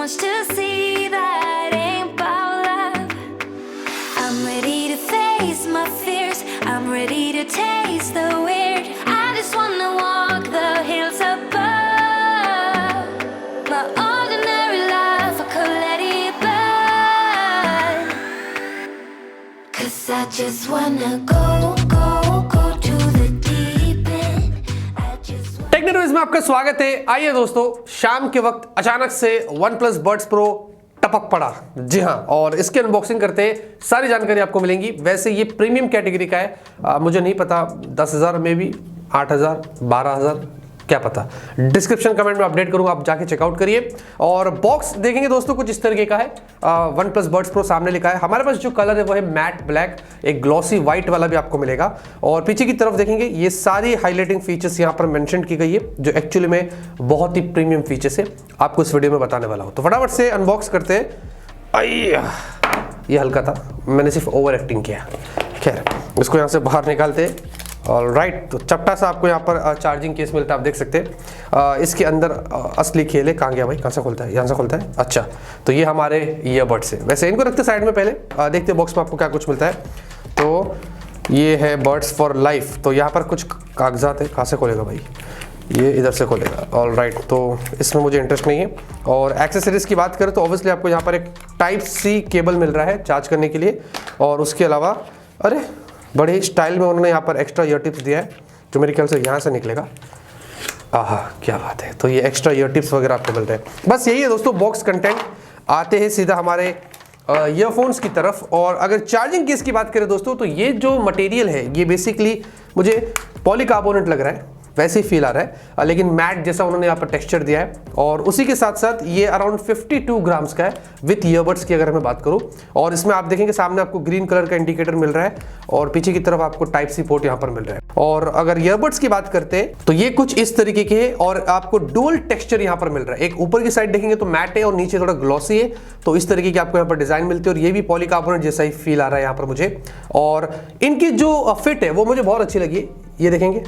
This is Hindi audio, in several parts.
much to see that ain't about love. I'm ready to face my fears. I'm ready to taste the weird. I just wanna walk the hills above. My ordinary life, I could let it burn. 'Cause I just wanna go to the deep end. I just wanna... टेक्नोरेविव्यूज में आपका स्वागत है। आइए दोस्तों, शाम के वक्त अचानक से OnePlus Buds Pro टपक पड़ा। जी हाँ, और इसके अनबॉक्सिंग करते सारी जानकारी आपको मिलेंगी। वैसे ये प्रीमियम कैटेगरी का है, मुझे नहीं पता 10,000 में भी 8,000 12,000 क्या पता। डिस्क्रिप्शन कमेंट में अपडेट करूंगा, आप जाके चेकआउट करिए। और बॉक्स देखेंगे दोस्तों कुछ इस तरीके का है। OnePlus Buds Pro सामने लिखा है। हमारे पास जो कलर है वो है मैट ब्लैक, एक ग्लॉसी व्हाइट वाला भी आपको मिलेगा। और पीछे की तरफ देखेंगे ये सारी हाईलाइटिंग फीचर्स यहाँ पर मेंशन की गई है, जो एक्चुअली में बहुत ही प्रीमियम फीचर्स है, आपको इस वीडियो में बताने वाला हूँ। तो फटाफट से अनबॉक्स करते हैं। ये हल्का था, मैंने सिर्फ ओवर एक्टिंग किया। खैर, इसको यहाँ से बाहर निकालते हैं। ऑलराइट, तो चपटा सा आपको यहाँ पर चार्जिंग केस मिलता है, आप देख सकते हैं। इसके अंदर असली खेल है। कहाँ गया भाई, कहाँ से खोलता है? यहाँ से खोलता है। अच्छा, तो ये हमारे ईयरबड्स है। वैसे इनको रखते साइड में, पहले देखते हैं बॉक्स में आपको क्या कुछ मिलता है। तो ये है बर्ड्स फॉर लाइफ। तो यहाँ पर कुछ कागजात है। कहाँ से खोलेगा भाई? ये इधर से खोलेगा। ऑलराइट, तो इसमें मुझे इंटरेस्ट नहीं है। और एक्सेसरीज की बात करें तो ऑब्वियसली आपको यहाँ पर एक टाइप सी केबल मिल रहा है चार्ज करने के लिए। और उसके अलावा अरे बड़े स्टाइल में उन्होंने यहाँ पर एक्स्ट्रा ईयर टिप्स दिया है, जो मेरे ख्याल से यहाँ से निकलेगा। आहा, क्या बात है। तो ये एक्स्ट्रा ईयर टिप्स वगैरह आपको मिल रहे हैं। बस यही है दोस्तों बॉक्स कंटेंट। आते हैं सीधा हमारे ईयरफोन्स की तरफ। और अगर चार्जिंग केस की बात करें दोस्तों, तो ये जो मटेरियल है ये बेसिकली मुझे पॉलीकार्बोनेट लग रहा है, वैसे ही फील आ रहा है, लेकिन मैट जैसा उन्होंने यहाँ पर टेक्सचर दिया है। और उसी के साथ साथ ये अराउंड 52 ग्राम्स का है विथ ईयरबड्स की अगर मैं बात करूँ। और इसमें आप देखेंगे सामने आपको ग्रीन कलर का इंडिकेटर मिल रहा है और पीछे की तरफ आपको टाइप सी पोर्ट यहाँ पर मिल रहा है। और अगर ईयरबड्स की बात करते हैं तो ये कुछ इस तरीके के है और आपको डुअल टेक्सचर यहाँ पर मिल रहा है। एक ऊपर की साइड देखेंगे तो मैट है और नीचे थोड़ा ग्लॉसी है। तो इस तरीके की आपको यहाँ पर डिजाइन मिलती है और ये भी पॉलीकार्बोनेट जैसा ही फील आ रहा है यहाँ पर मुझे। और इनकी जो फिट है वो मुझे बहुत अच्छी लगी। ये देखेंगे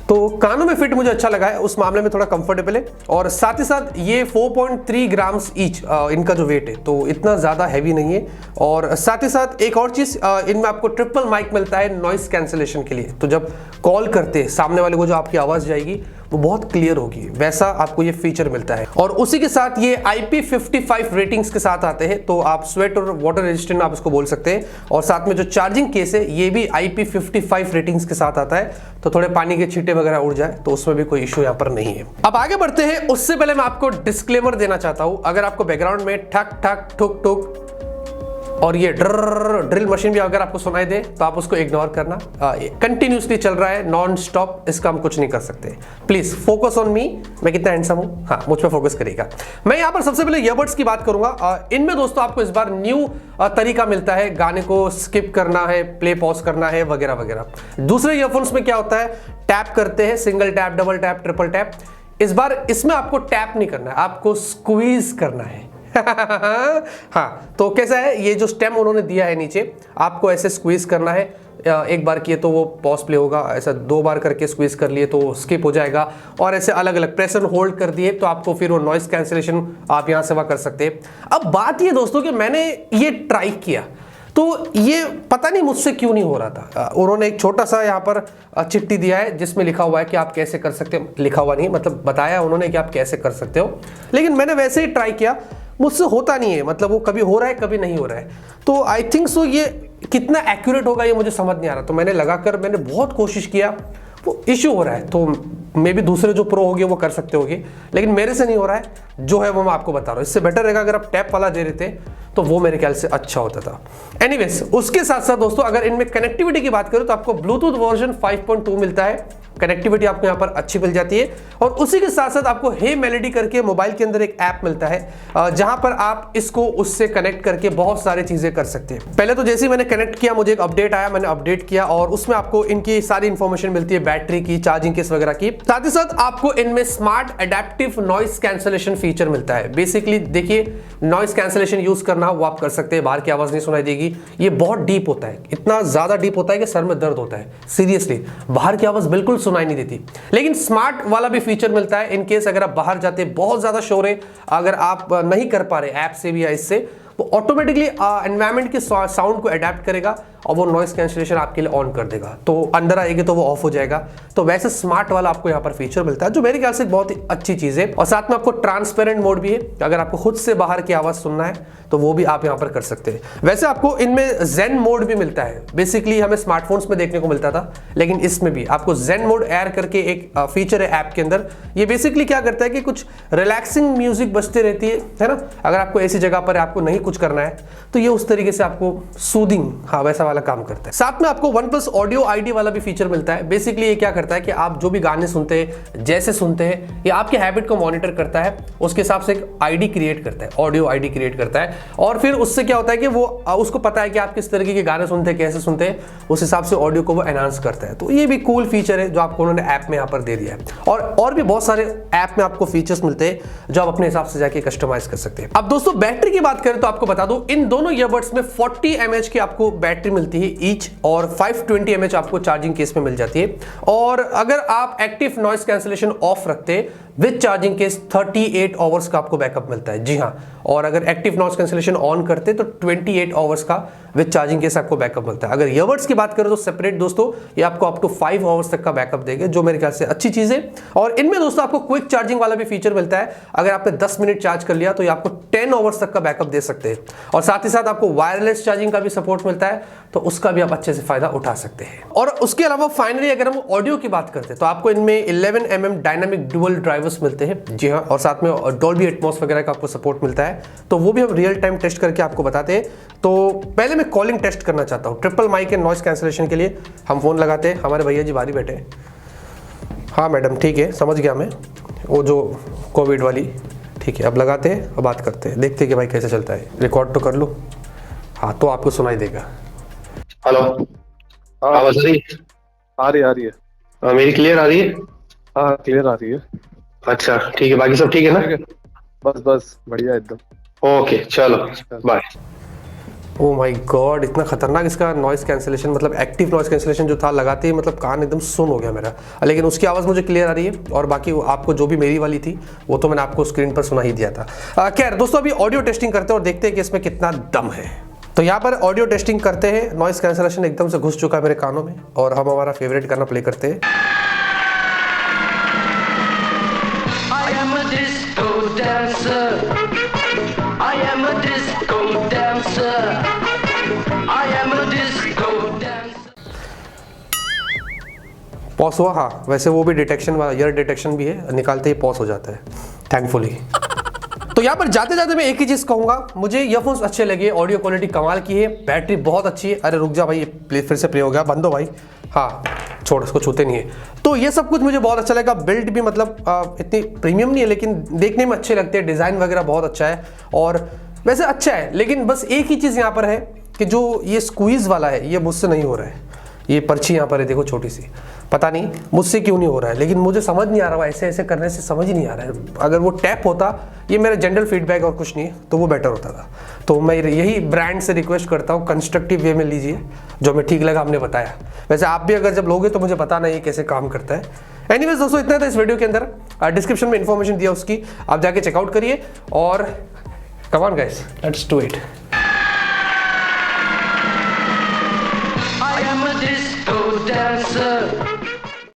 तो कानों में फिट मुझे अच्छा लगा है, उस मामले में थोड़ा कंफर्टेबल है। और साथ ही साथ ये 4.3 ग्राम्स ईच इनका जो वेट है, तो इतना ज़्यादा हैवी नहीं है। और साथ ही साथ एक और चीज़, इनमें आपको ट्रिपल माइक मिलता है नॉइस कैंसिलेशन के लिए। तो जब कॉल करते हैं सामने वाले को जो आपकी आवाज़ जाएगी वो बहुत क्लियर होगी, वैसा आपको ये फीचर मिलता है। और उसी के साथ ये IP55 रेटिंग्स के साथ आते हैं, तो आप स्वेट और वाटर रेजिस्टेंट आप इसको बोल सकते हैं। और साथ में जो चार्जिंग केस है ये भी IP55 रेटिंग्स के साथ आता है, तो थोड़े पानी के छींटे वगैरह उड़ जाए तो उसमें भी कोई इशू यहाँ पर नहीं है। अब आगे बढ़ते हैं, उससे पहले मैं आपको डिस्क्लेमर देना चाहता हूं। अगर आपको बैकग्राउंड में ठक ठक ठुक ठुक और ये ड्रिल मशीन भी अगर आपको सुनाई दे तो आप उसको इग्नोर करना। कंटिन्यूसली चल रहा है, नॉन स्टॉप, इसका हम कुछ नहीं कर सकते। प्लीज फोकस ऑन मी, मैं कितना हैंडसम हूं, हाँ मुझ पर फोकस करिएगा। मैं यहाँ पर सबसे पहले ईयरबड्स की बात करूंगा। इनमें दोस्तों आपको इस बार न्यू तरीका मिलता है, गाने को स्किप करना है, प्ले पॉज करना है वगैरह वगैरह। दूसरे ईयरफोन्स में क्या होता है, टैप करते हैं, single tap, double tap, triple tap. इस बार इसमें आपको टैप नहीं करना है, आपको स्क्वीज करना है। हाँ, तो कैसा है, ये जो स्टेम उन्होंने दिया है नीचे, आपको ऐसे स्क्वीज करना है। एक बार किए तो वो पॉज प्ले होगा, ऐसा 2 बार करके स्क्वीज कर लिए तो स्किप हो जाएगा। और ऐसे अलग अलग प्रेस एंड होल्ड कर दिए तो आपको फिर वो नॉइस कैंसिलेशन आप यहाँ से वहाँ कर सकते हैं। अब बात ये दोस्तों कि मैंने ये ट्राई किया तो ये पता नहीं मुझसे क्यों नहीं हो रहा था। उन्होंने एक छोटा सा यहाँ पर चिट्ठी दिया है जिसमें लिखा हुआ है कि आप कैसे कर सकते हो। लिखा हुआ नहीं, मतलब बताया उन्होंने कि आप कैसे कर सकते हो, लेकिन मैंने वैसे ही ट्राई किया, मुझसे होता नहीं है। मतलब वो कभी हो रहा है कभी नहीं हो रहा है। तो आई थिंक सो ये कितना एक्यूरेट होगा ये मुझे समझ नहीं आ रहा। तो मैंने लगाकर मैंने बहुत कोशिश किया, वो इशू हो रहा है। तो मे भी दूसरे जो प्रो होंगे वो कर सकते होंगे, लेकिन मेरे से नहीं हो रहा है। जो है वो मैं आपको बता रहा हूँ। इससे बेटर रहेगा अगर आप टैप वाला दे रहे थे तो वो मेरे ख्याल से अच्छा होता था। एनीवेज, उसके साथ साथ दोस्तों अगर इनमें कनेक्टिविटी की बात करें तो आपको ब्लूटूथ वर्जन 5.2 मिलता है। कनेक्टिविटी आपको यहाँ पर अच्छी मिल जाती है। और उसी के साथ साथ आपको हे मेलोडी करके मोबाइल के अंदर एक ऐप मिलता है, जहां पर आप इसको उससे कनेक्ट करके बहुत सारी चीजें कर सकते हैं। पहले तो जैसे ही मैंने कनेक्ट किया मुझे एक अपडेट आया, मैंने अपडेट किया और उसमें आपको इनकी सारी इंफॉर्मेशन मिलती है, बैटरी की, चार्जिंग केस वगैरह की। साथ ही साथ आपको इनमें smart adaptive noise cancellation feature मिलता है। बेसिकली देखिए, नॉइस कैंसिलेशन यूज करना हाँ वो आप कर सकते हैं, बाहर की आवाज़ नहीं सुनाई देगी। ये बहुत डीप होता है, इतना ज़्यादा डीप होता है कि सर में दर्द होता है सीरियसली, बाहर की आवाज़ बिल्कुल सुनाई नहीं देती। लेकिन स्मार्ट वाला भी फीचर मिलता है, इन केस अगर आप बाहर जाते हैं, बहुत ज़्यादा शोर है, अगर आप नहीं कर पा रहे ऐप से भी या इससे, वो ऑटोमेटिकली एनवायरनमेंट के साउंड को अडेप्ट करेगा और वो नॉइस कैंसिलेशन आपके लिए ऑन कर देगा। तो अंदर आएगी तो वो ऑफ हो जाएगा। तो वैसे स्मार्ट वाला आपको यहाँ पर फीचर मिलता है, जो मेरे ख्याल से बहुत ही अच्छी चीज़ है। और साथ में आपको ट्रांसपेरेंट मोड भी है, अगर आपको खुद से बाहर की आवाज़ सुनना है तो वो भी आप यहाँ पर कर सकते हैं। वैसे आपको इनमें जेन मोड भी मिलता है, बेसिकली हमें स्मार्टफोन्स में देखने को मिलता था, लेकिन इसमें भी आपको जेन मोड एयर करके एक फीचर है ऐप के अंदर। ये बेसिकली क्या करता है कि कुछ रिलैक्सिंग म्यूजिक बजते रहती है ना, अगर आपको ऐसी जगह पर आपको नहीं कुछ करना है तो ये उस तरीके से आपको सूदिंग, हाँ वैसा वाला काम करता है। साथ में आपको OnePlus ऑडियो आईडी वाला भी फीचर मिलता है। बेसिकली ये क्या करता है कि आप जो भी गाने सुनते हैं, जैसे सुनते हैं, ये आपके हैबिट को मॉनिटर करता है, उसके हिसाब से एक आईडी क्रिएट करता है, ऑडियो आईडी क्रिएट करता है। और फिर उससे क्या होता है कि वो उसको पता है कि आप किस तरीके के गाने सुनते हैं, कैसे सुनते हैं, उस हिसाब से ऑडियो को वो एनहांस करता है। तो ये भी कूल फीचर है जो आपको उन्होंने ऐप में यहाँ पर दे दिया है। और भी बहुत सारे ऐप में आपको फीचर्स मिलते हैं जो आप अपने हिसाब से जाके कस्टमाइज कर सकते हैं। अब दोस्तों बैटरी की बात करें तो आपको बता दूं, इन दोनों ईयरबड्स में 40 mAh की आपको बैटरी मिलती है ईच, और 520 mAh आपको चार्जिंग केस में मिल जाती है। और अगर आप एक्टिव नॉइस कैंसिलेशन ऑफ रखते हैं विद चार्जिंग केस 38 आवर्स का आपको बैकअप मिलता है। जी हाँ, और अगर एक्टिव नॉइस कैंसिलेशन ऑन करते तो 28 आवर्स का विद चार्जिंग केस आपको बैकअप मिलता है। अगर ईयरबड्स की बात करें तो सेपरेट दोस्तों ये आपको अप टू 5 आवर्स तक का बैकअप देंगे, जो मेरे ख्याल से अच्छी चीज है। और इनमें दोस्तों आपको क्विक चार्जिंग वाला भी फीचर मिलता है, अगर आपने 10 मिनट चार्ज कर लिया तो ये आपको 10 आवर्स तक का बैकअप दे सकते हैं। और साथ ही साथ आपको वायरलेस चार्जिंग का भी सपोर्ट मिलता है, तो उसका भी आप अच्छे से फायदा उठा सकते हैं। और उसके अलावा फाइनली अगर हम ऑडियो की बात करते हैं तो आपको इनमें 11 mm डायनामिक डुअल ड्राइवर्स मिलते हैं। जी हाँ, और साथ में डॉल्बी एटमॉस वगैरह का आपको सपोर्ट मिलता है, तो वो भी हम रियल टाइम टेस्ट करके आपको बताते हैं। तो पहले मैं कॉलिंग टेस्ट करना चाहता हूँ। Triple mic and noise cancellation के लिए हम फोन लगाते हैं, हमारे भैया जी बाहर बैठे हैं। हाँ मैडम ठीक है, समझ गया मैं, वो जो कोविड वाली, ठीक है। अब लगाते हैं और बात करते हैं, देखते हैं कि भाई कैसे चलता है। रिकॉर्ड तो कर लूँ, हाँ तो आपको सुनाई देगा। हेलो, आवाज आ रही है। मेरी क्लियर आ रही है? हाँ क्लियर आ रही है। अच्छा ठीक है, बाकी सब ठीक है ना? बस बढ़िया एकदम। ओके चलो बाय। ओ माय गॉड, इतना खतरनाक इसका नॉइस कैंसिलेशन, मतलब एक्टिव नॉइस कैंसिलेशन जो था, लगाते ही मतलब कान एकदम सुन हो गया मेरा। लेकिन उसकी आवाज़ मुझे क्लियर आ रही है, और बाकी आपको जो भी मेरी वाली थी वो तो मैंने आपको स्क्रीन पर सुना ही दिया था। खैर दोस्तों, अभी ऑडियो टेस्टिंग करते हैं और देखते हैं कि इसमें कितना दम है। तो यहाँ पर ऑडियो टेस्टिंग करते हैं, नॉइस कैंसिलेशन एकदम से घुस चुका है मेरे कानों में, और हम हमारा फेवरेट गाना प्ले करते हैं। I am a disco dancer. I am a disco dancer. I am a disco dancer. Pause हुआ, हाँ वैसे वो भी डिटेक्शन वाला, ईयर डिटेक्शन भी है, निकालते ही पॉज हो जाता है थैंकफुली। तो यहाँ पर जाते जाते मैं एक ही चीज कहूंगा, मुझे ईयरफोन्स अच्छे लगे, ऑडियो क्वालिटी कमाल की है, बैटरी बहुत अच्छी है। अरे रुक जा भाई, प्लीज फिर से प्ले हो गया, बंद हो भाई, हाँ छोड़, इसको छूते नहीं है। तो ये सब कुछ मुझे बहुत अच्छा लगा। बिल्ड भी मतलब इतनी प्रीमियम नहीं है, लेकिन देखने में अच्छे लगते हैं, डिज़ाइन वगैरह बहुत अच्छा है, और वैसे अच्छा है। लेकिन बस एक ही चीज़ यहाँ पर है कि जो ये स्क्वीज़ वाला है ये मुझसे नहीं हो रहा है। ये पर्ची यहाँ पर है देखो छोटी सी, पता नहीं मुझसे क्यों नहीं हो रहा है, लेकिन मुझे समझ नहीं आ रहा, ऐसे ऐसे करने से समझ ही नहीं आ रहा है। अगर वो टैप होता, ये मेरा जनरल फीडबैक और कुछ नहीं है, तो वो बेटर होता था। तो मैं यही ब्रांड से रिक्वेस्ट करता हूँ, कंस्ट्रक्टिव वे में लीजिए, जो हमें ठीक लगा हमने बताया। वैसे आप भी अगर जब लोगे तो मुझे बताना ये कैसे काम करता है। एनीवेज दोस्तों, इतना था इस वीडियो के अंदर। डिस्क्रिप्शन में इन्फॉर्मेशन दिया उसकी, आप जाके चेकआउट करिए, और come on guys, let's do it. I am a disco dancer.